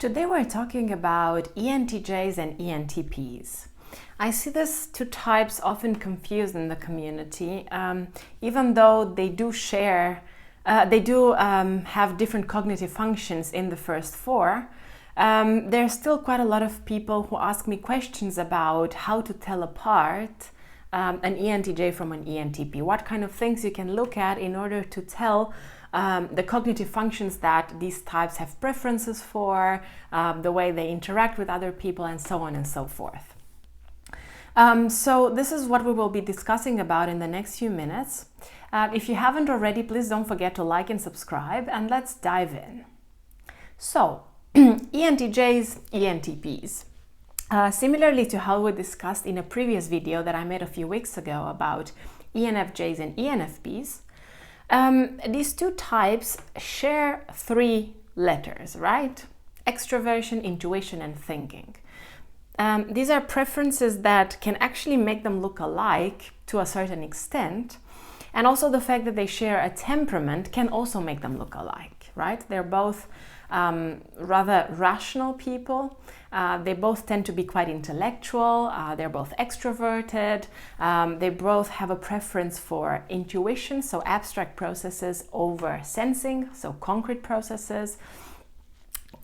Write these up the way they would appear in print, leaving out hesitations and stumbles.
Today we're talking about ENTJs and ENTPs. I see these two types often confused in the community, even though they do share, have different cognitive functions in the first four. There's still quite a lot of people who ask me questions about how to tell apart an ENTJ from an ENTP. What kind of things you can look at in order to tell the cognitive functions that these types have preferences for, the way they interact with other people, and so on and so forth. So this is what we will be discussing about in the next few minutes. If you haven't already, please don't forget to like and subscribe, and let's dive in. So, ENTJs, ENTPs. Similarly to how we discussed in a previous video that I made a few weeks ago about ENFJs and ENFPs, these two types share three letters, right? Extroversion, intuition, and thinking. These are preferences that can actually make them look alike to a certain extent. And also the fact that they share a temperament can also make them look alike, right? They're both rather rational people. They both tend to be quite intellectual. They're both extroverted. They both have a preference for intuition, so abstract processes, over sensing, so concrete processes.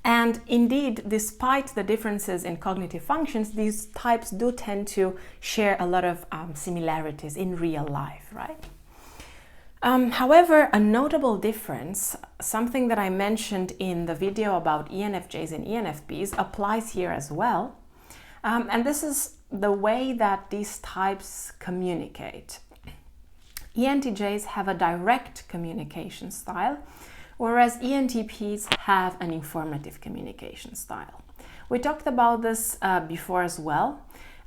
And indeed, despite the differences in cognitive functions, these types do tend to share a lot of similarities in real life, right? However, a notable difference, something that I mentioned in the video about ENFJs and ENFPs, applies here as well. And this is the way that these types communicate. ENTJs have a direct communication style, whereas ENTPs have an informative communication style. We talked about this before as well.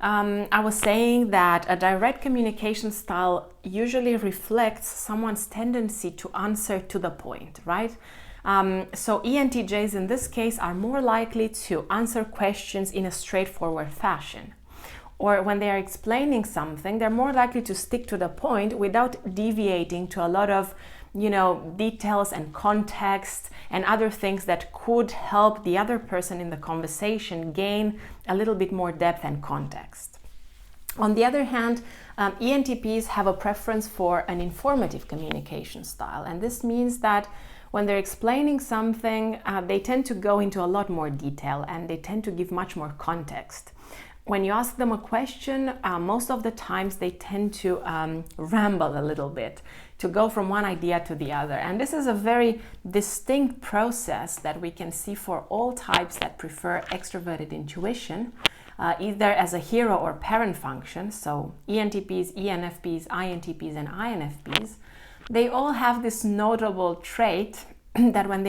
I was saying that a direct communication style usually reflects someone's tendency to answer to the point, right? So ENTJs in this case are more likely to answer questions in a straightforward fashion. Or when they are explaining something, they're more likely to stick to the point without deviating to a lot of details and context and other things that could help the other person in the conversation gain a little bit more depth and context. On the other hand, ENTPs have a preference for an informative communication style, and this means that when they're explaining something, they tend to go into a lot more detail and they tend to give much more context. When you ask them a question, most of the times they tend to ramble a little bit, to go from one idea to the other. And this is a very distinct process that we can see for all types that prefer extroverted intuition, either as a hero or parent function. So ENTPs, ENFPs, INTPs, and INFPs, they all have this notable trait that when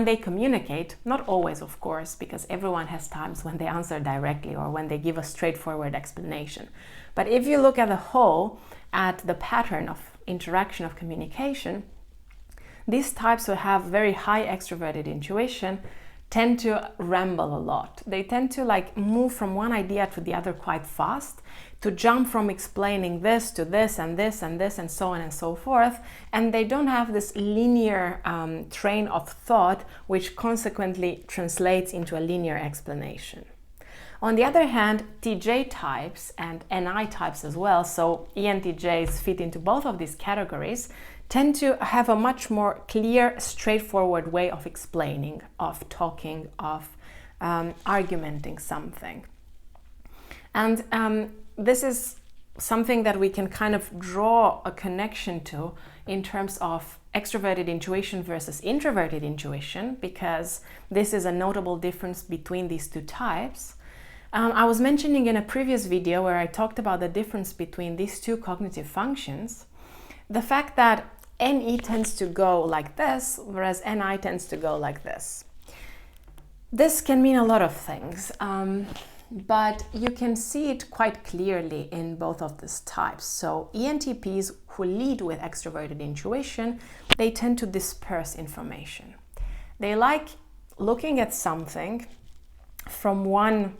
they communicate, not always of course, because everyone has times when they answer directly or when they give a straightforward explanation. But if you look at the whole, at the pattern of interaction of communication, these types who have very high extroverted intuition tend to ramble a lot. They tend to move from one idea to the other quite fast, to jump from explaining this to this and this and this and so on and so forth, and they don't have this linear train of thought which consequently translates into a linear explanation. On the other hand, TJ types and NI types as well, so ENTJs fit into both of these categories, tend to have a much more clear, straightforward way of explaining, of talking, of argumenting something. And this is something that we can kind of draw a connection to in terms of extroverted intuition versus introverted intuition, because this is a notable difference between these two types. I was mentioning in a previous video where I talked about the difference between these two cognitive functions, the fact that NE tends to go like this, whereas NI tends to go like this. This can mean a lot of things, but you can see it quite clearly in both of these types. So ENTPs who lead with extroverted intuition, they tend to disperse information. They like looking at something from one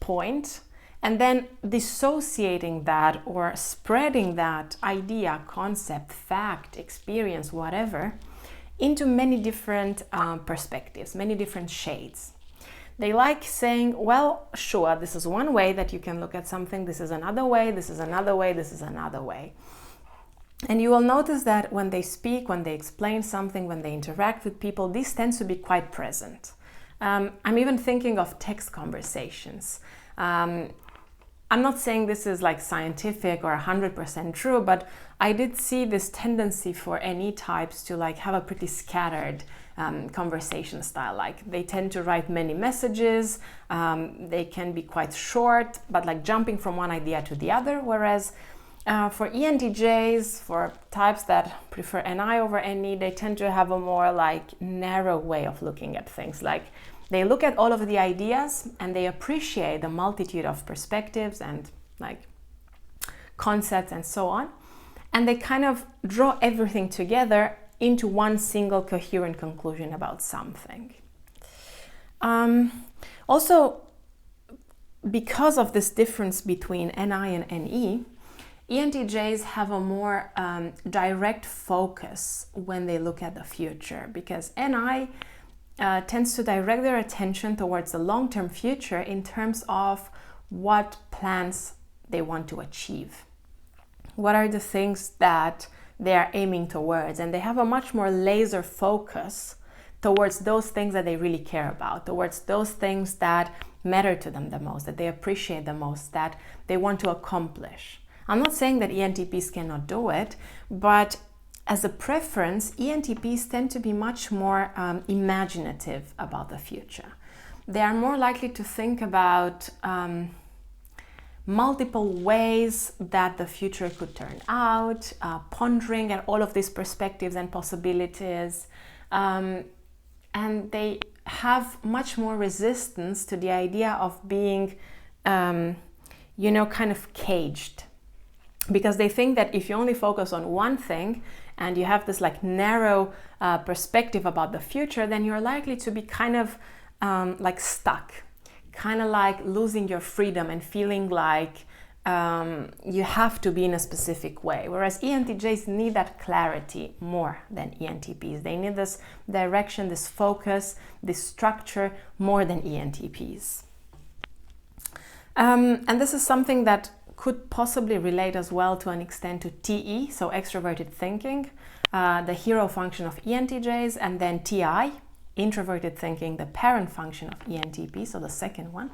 point and then dissociating that or spreading that idea, concept, fact, experience, whatever, into many different perspectives, many different shades. They like saying, well, sure, this is one way that you can look at something, this is another way, this is another way, this is another way. And you will notice that when they speak, when they explain something, when they interact with people, this tends to be quite present. I'm even thinking of text conversations. I'm not saying this is like scientific or 100% true, but I did see this tendency for NE types to like have a pretty scattered conversation style. Like they tend to write many messages, they can be quite short, but like jumping from one idea to the other, whereas for ENTJs, for types that prefer NI over NE, they tend to have a more like narrow way of looking at things. Like they look at all of the ideas and they appreciate the multitude of perspectives and like concepts and so on. And they kind of draw everything together into one single coherent conclusion about something. Also, because of this difference between NI and NE, ENTJs have a more direct focus when they look at the future, because NI tends to direct their attention towards the long-term future in terms of what plans they want to achieve. What are the things that they are aiming towards? And they have a much more laser focus towards those things that they really care about, towards those things that matter to them the most, that they appreciate the most, that they want to accomplish. I'm not saying that ENTPs cannot do it, but as a preference, ENTPs tend to be much more imaginative about the future. They are more likely to think about multiple ways that the future could turn out, pondering at all of these perspectives and possibilities, and they have much more resistance to the idea of being, kind of caged. Because they think that if you only focus on one thing and you have this like narrow perspective about the future, then you're likely to be kind of like stuck, kind of like losing your freedom and feeling like you have to be in a specific way. Whereas ENTJs need that clarity more than ENTPs. They need this direction, this focus, this structure more than ENTPs. And this is something that could possibly relate as well to an extent to TE, so extroverted thinking, the hero function of ENTJs, and then TI, introverted thinking, the parent function of ENTP, so the second one.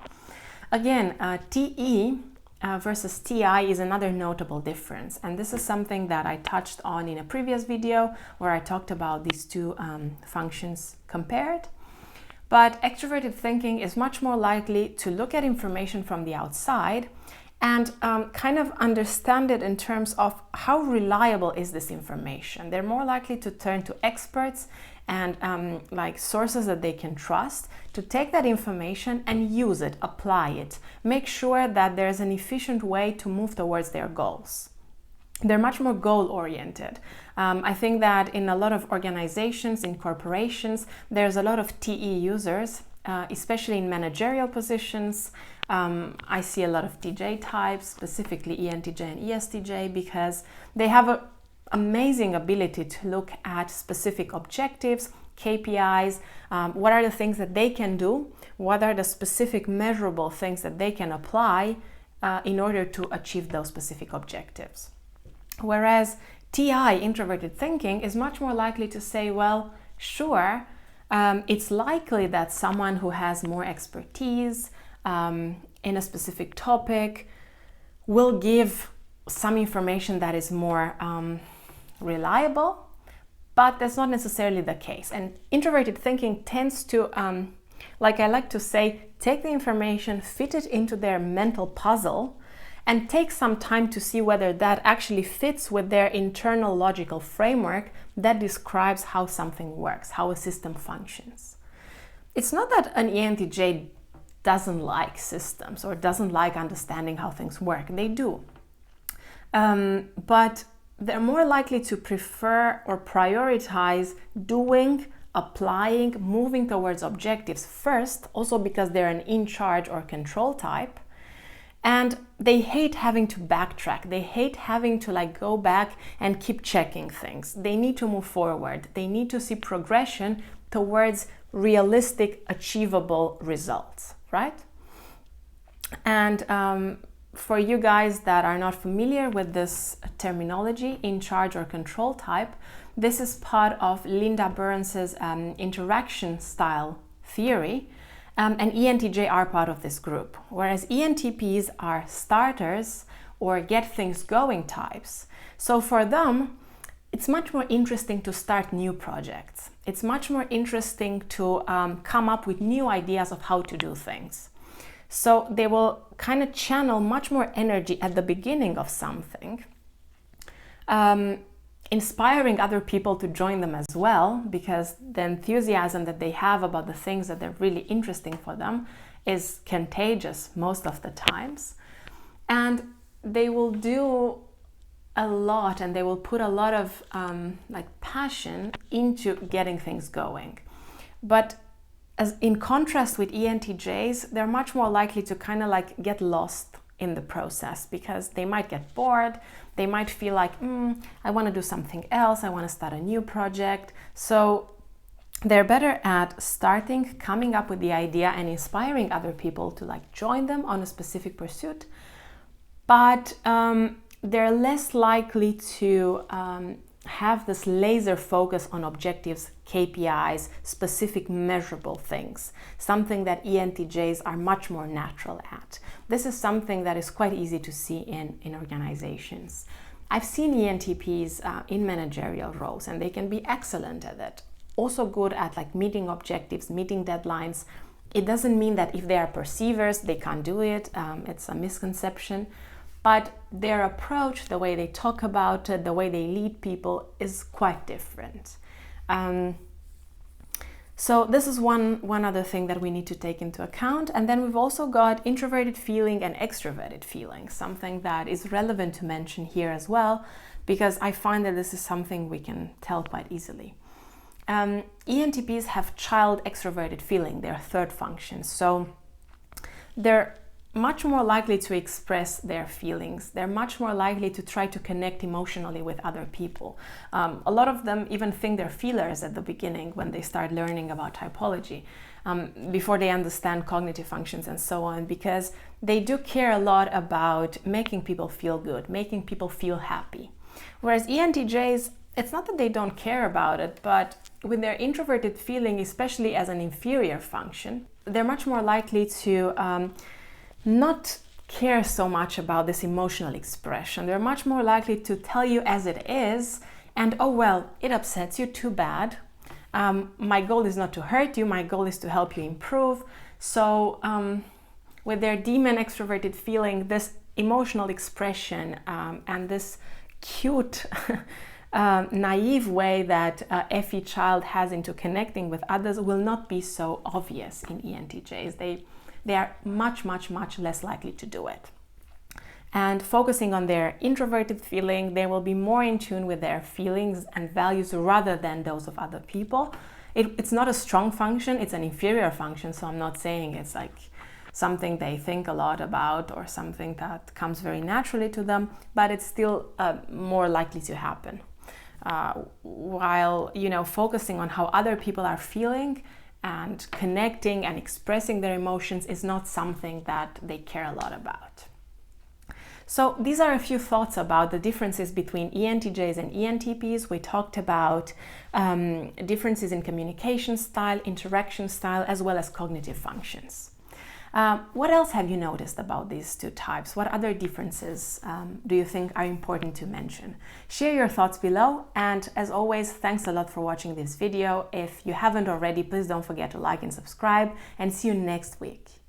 Again, TE versus TI is another notable difference, and this is something that I touched on in a previous video where I talked about these two functions compared. But extroverted thinking is much more likely to look at information from the outside and kind of understand it in terms of how reliable is this information. They're more likely to turn to experts and like sources that they can trust to take that information and use it, apply it, make sure that there's an efficient way to move towards their goals. They're much more goal-oriented. I think that in a lot of organizations, in corporations, there's a lot of TE users, especially in managerial positions. I see a lot of TJ types, specifically ENTJ and ESTJ, because they have an amazing ability to look at specific objectives, KPIs, what are the things that they can do, what are the specific measurable things that they can apply in order to achieve those specific objectives. Whereas TI, introverted thinking, is much more likely to say, well, sure, it's likely that someone who has more expertise in a specific topic will give some information that is more reliable, but that's not necessarily the case. And introverted thinking tends to, like I like to say, take the information, fit it into their mental puzzle, and take some time to see whether that actually fits with their internal logical framework that describes how something works, how a system functions. It's not that an ENTJ doesn't like systems or doesn't like understanding how things work. They do. But they're more likely to prefer or prioritize doing, applying, moving towards objectives first, also because they're an in-charge or control type. And they hate having to backtrack. They hate having to like go back and keep checking things. They need to move forward. They need to see progression towards realistic, achievable results, right? And for you guys that are not familiar with this terminology, in charge or control type, this is part of Linda Burns's interaction style theory, and ENTJ are part of this group, whereas ENTPs are starters or get things going types. So for them, it's much more interesting to start new projects. It's much more interesting to come up with new ideas of how to do things. So they will kind of channel much more energy at the beginning of something, inspiring other people to join them as well, because the enthusiasm that they have about the things that they're really interesting for them is contagious most of the times. And they will do a lot, and they will put a lot of like passion into getting things going. But as in contrast with ENTJs, they're much more likely to kind of like get lost in the process, because they might get bored. They might feel like, I want to do something else. I want to start a new project. So they're better at starting, coming up with the idea and inspiring other people to like join them on a specific pursuit. But they're less likely to have this laser focus on objectives, KPIs, specific measurable things, something that ENTJs are much more natural at. This is something that is quite easy to see in organizations. I've seen ENTPs in managerial roles, and they can be excellent at it. Also good at like meeting objectives, meeting deadlines. It doesn't mean that if they are perceivers, they can't do it. It's a misconception. But their approach, the way they talk about it, the way they lead people is quite different. So this is one other thing that we need to take into account. And then we've also got introverted feeling and extroverted feeling, something that is relevant to mention here as well, because I find that this is something we can tell quite easily. ENTPs have child extroverted feeling, their third function. So they're much more likely to express their feelings. They're much more likely to try to connect emotionally with other people. A lot of them even think they're feelers at the beginning when they start learning about typology, before they understand cognitive functions and so on, because they do care a lot about making people feel good, making people feel happy. Whereas ENTJs, it's not that they don't care about it, but with their introverted feeling, especially as an inferior function, they're much more likely to not care so much about this emotional expression. They're much more likely to tell you as it is, and oh well, it upsets you, too bad. My goal is not to hurt you, my goal is to help you improve. So with their demon extroverted feeling, this emotional expression and this cute naive way that FE child has into connecting with others will not be so obvious in ENTJs. They are much less likely to do it. And focusing on their introverted feeling, they will be more in tune with their feelings and values rather than those of other people. It's not a strong function, it's an inferior function, so I'm not saying it's like something they think a lot about or something that comes very naturally to them, but it's still more likely to happen. While, focusing on how other people are feeling and connecting and expressing their emotions is not something that they care a lot about. So these are a few thoughts about the differences between ENTJs and ENTPs. We talked about differences in communication style, interaction style, as well as cognitive functions. What else have you noticed about these two types? What other differences do you think are important to mention? Share your thoughts below, and as always, thanks a lot for watching this video. If you haven't already, please don't forget to like and subscribe, and see you next week.